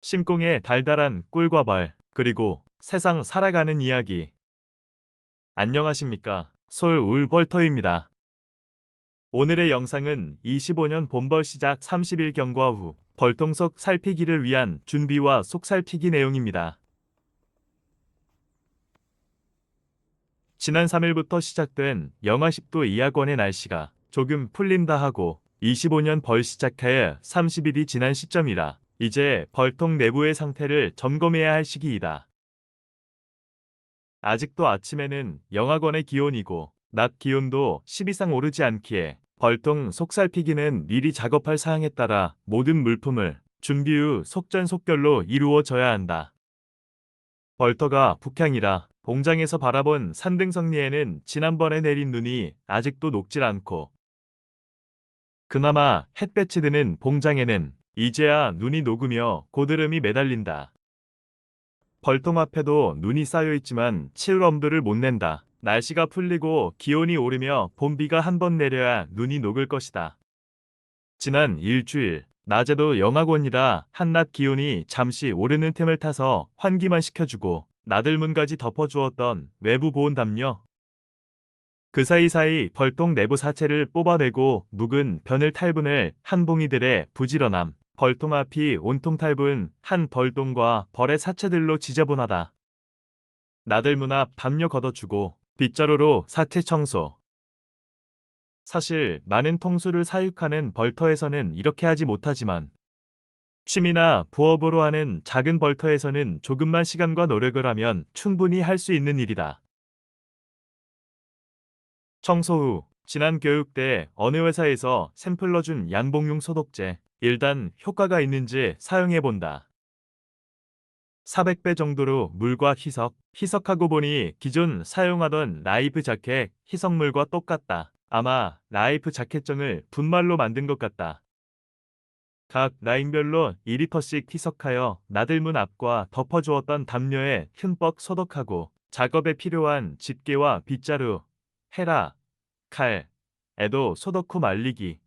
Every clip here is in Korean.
심공의 달달한 꿀과 벌, 그리고 세상 살아가는 이야기. 안녕하십니까. 솔울벌터입니다. 오늘의 영상은 25년 봄벌 시작 30일 경과 후 벌통속 살피기를 위한 준비와 속살피기 내용입니다. 지난 3일부터 시작된 영하 10도 이하권의 날씨가 조금 풀린다 하고 25년 벌 시작해 30일이 지난 시점이라 이제 벌통 내부의 상태를 점검해야 할 시기이다. 아직도 아침에는 영하권의 기온이고 낮 기온도 10 이상 오르지 않기에 벌통 속살피기는 미리 작업할 사항에 따라 모든 물품을 준비 후 속전속결로 이루어져야 한다. 벌터가 북향이라 봉장에서 바라본 산등성리에는 지난번에 내린 눈이 아직도 녹질 않고 그나마 햇볕이 드는 봉장에는 이제야 눈이 녹으며 고드름이 매달린다. 벌통 앞에도 눈이 쌓여 있지만 치울 엄두를 못 낸다. 날씨가 풀리고 기온이 오르며 봄비가 한 번 내려야 눈이 녹을 것이다. 지난 일주일 낮에도 영하권이라 한낮 기온이 잠시 오르는 틈을 타서 환기만 시켜주고 나들문까지 덮어주었던 외부 보온 담요. 그 사이사이 벌통 내부 사체를 뽑아내고 묵은 바늘 탈분을 한 봉이들의 부지런함. 벌통 앞이 온통 탈분 한 벌통과 벌의 사체들로 지저분하다. 나들문 앞 담요 걷어주고 빗자루로 사체 청소. 사실 많은 통수를 사육하는 벌터에서는 이렇게 하지 못하지만 취미나 부업으로 하는 작은 벌터에서는 조금만 시간과 노력을 하면 충분히 할 수 있는 일이다. 청소 후 지난 교육 때 어느 회사에서 샘플러 준 양봉용 소독제 일단 효과가 있는지 사용해 본다. 400배 정도로 물과 희석하고 보니 기존 사용하던 라이프 자켓 희석물과 똑같다. 아마 라이프 자켓정을 분말로 만든 것 같다. 각 라인별로 2리터씩 희석하여 나들문 앞과 덮어주었던 담요에 흠뻑 소독하고 작업에 필요한 집게와 빗자루, 헤라, 칼, 에도 소독 후 말리기.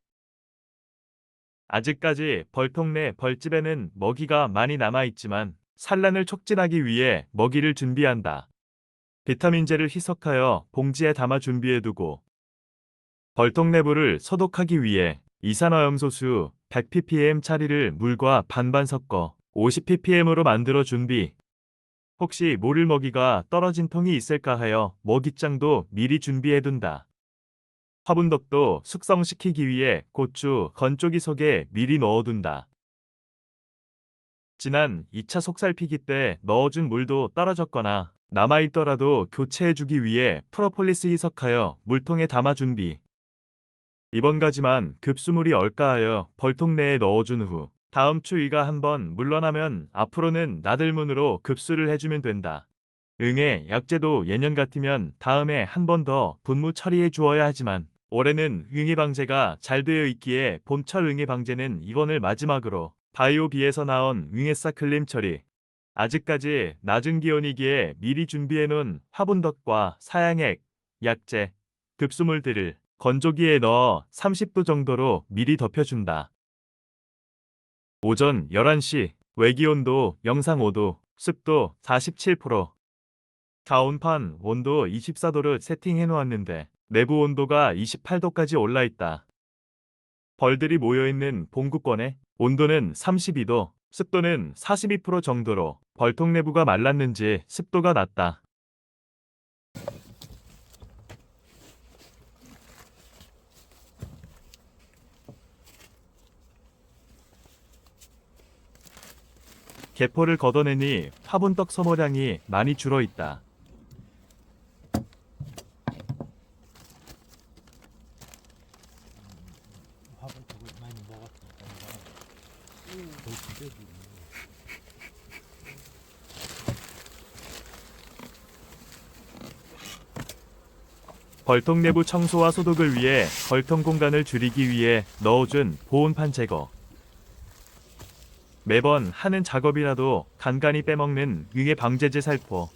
아직까지 벌통 내 벌집에는 먹이가 많이 남아있지만 산란을 촉진하기 위해 먹이를 준비한다. 비타민제를 희석하여 봉지에 담아 준비해두고 벌통 내부를 소독하기 위해 이산화염소수 100ppm 차리를 물과 반반 섞어 50ppm으로 만들어 준비. 혹시 모를 먹이가 떨어진 통이 있을까 하여 먹이장도 미리 준비해둔다. 화분덕도 숙성시키기 위해 고추, 건조기 속에 미리 넣어둔다. 지난 2차 속살피기 때 넣어준 물도 떨어졌거나 남아있더라도 교체해주기 위해 프로폴리스 희석하여 물통에 담아 준비. 이번 가지만 급수물이 얼까하여 벌통 내에 넣어준 후 다음 추위가 한번 물러나면 앞으로는 나들문으로 급수를 해주면 된다. 응애 약재도 예년 같으면 다음에 한 번 더 분무 처리해 주어야 하지만 올해는 응애 방제가 잘 되어 있기에 봄철 응애 방제는 이번을 마지막으로 바이오비에서 나온 응애사 클림 처리. 아직까지 낮은 기온이기에 미리 준비해 놓은 화분덕과 사양액, 약재, 급수물들을 건조기에 넣어 30도 정도로 미리 덮여준다. 오전 11시 외기온도 영상 5도, 습도 47%. 가온판 온도 24도를 세팅해 놓았는데 내부 온도가 28도까지 올라 있다. 벌들이 모여있는 봉구권에 온도는 32도, 습도는 42% 정도로 벌통 내부가 말랐는지 습도가 낮다. 개포를 걷어내니 화분떡 소모량이 많이 줄어있다. 화분떡을 많이 먹었으니까 내가 거의 두 배지. 벌통 내부 청소와 소독을 위해 벌통 공간을 줄이기 위해 넣어준 보온판 제거. 매번 하는 작업이라도 간간히 빼먹는 응애 방제제 살포.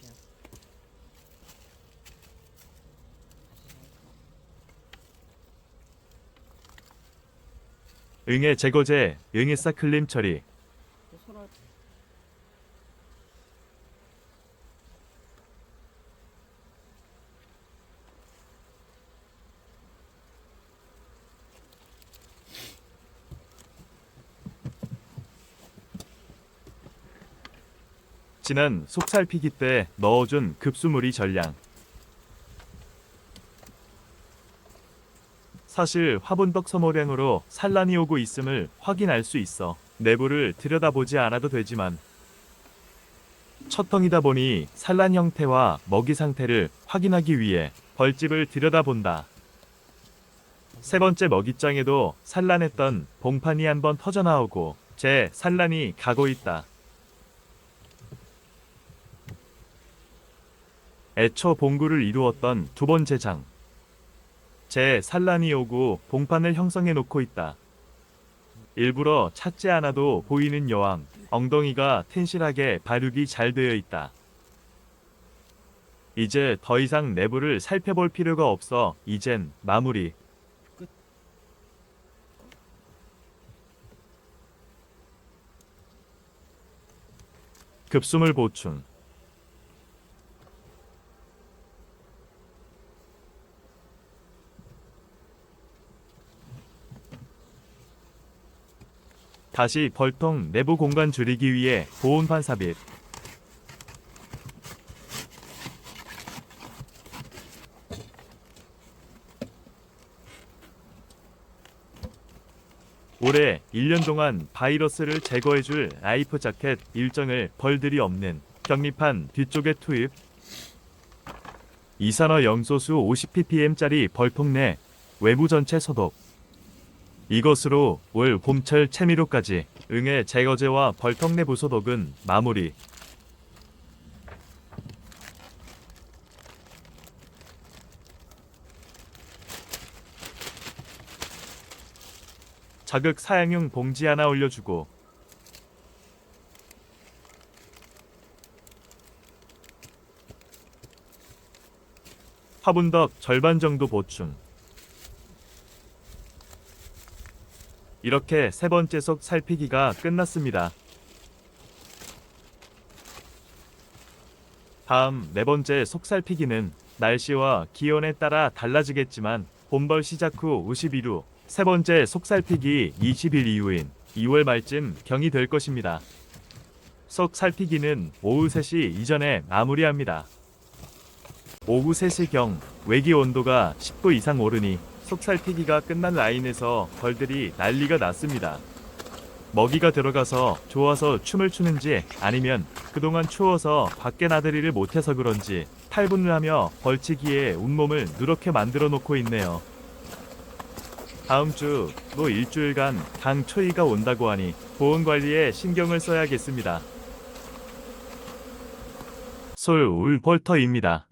응애 제거제, 응애사 클림 처리. 지난 속살피기 때 넣어준 급수무리 전량. 사실 화분떡 소모량으로 산란이 오고 있음을 확인할 수 있어 내부를 들여다보지 않아도 되지만 첫 덩이다 보니 산란 형태와 먹이 상태를 확인하기 위해 벌집을 들여다본다. 세 번째 먹이장에도 산란했던 봉판이 한번 터져나오고 재산란이 가고 있다. 애초 봉구를 이루었던 두 번째 장. 재산란이 오고 봉판을 형성해 놓고 있다. 일부러 찾지 않아도 보이는 여왕, 엉덩이가 튼실하게 발육이 잘 되어 있다. 이제 더 이상 내부를 살펴볼 필요가 없어 이젠 마무리. 끝. 급수물 보충. 다시 벌통 내부 공간 줄이기 위해 보온판 삽입. 올해 1년 동안 바이러스를 제거해줄 라이프 자켓 일정을 벌들이 없는 격리판 뒤쪽에 투입. 이산화 염소수 50ppm짜리 벌통 내 외부 전체 소독. 이것으로 올 봄철 채미로까지 응애 제거제와 벌통 내부 소독은 마무리. 자극 사양용 봉지 하나 올려주고 화분덕 절반 정도 보충. 이렇게 세 번째 속 살피기가 끝났습니다. 다음 네 번째 속 살피기는 날씨와 기온에 따라 달라지겠지만 봄벌 시작 후 50일 후 세 번째 속 살피기 20일 이후인 2월 말쯤 경이 될 것입니다. 속 살피기는 오후 3시 이전에 마무리합니다. 오후 3시경 외기 온도가 10도 이상 오르니 속살피기가 끝난 라인에서 벌들이 난리가 났습니다. 먹이가 들어가서 좋아서 춤을 추는지 아니면 그동안 추워서 밖에 나들이를 못해서 그런지 탈분을 하며 벌치기에 온몸을 누렇게 만들어 놓고 있네요. 다음 주도 일주일간 강초이가 온다고 하니 보온관리에 신경을 써야겠습니다. 솔울벌터입니다.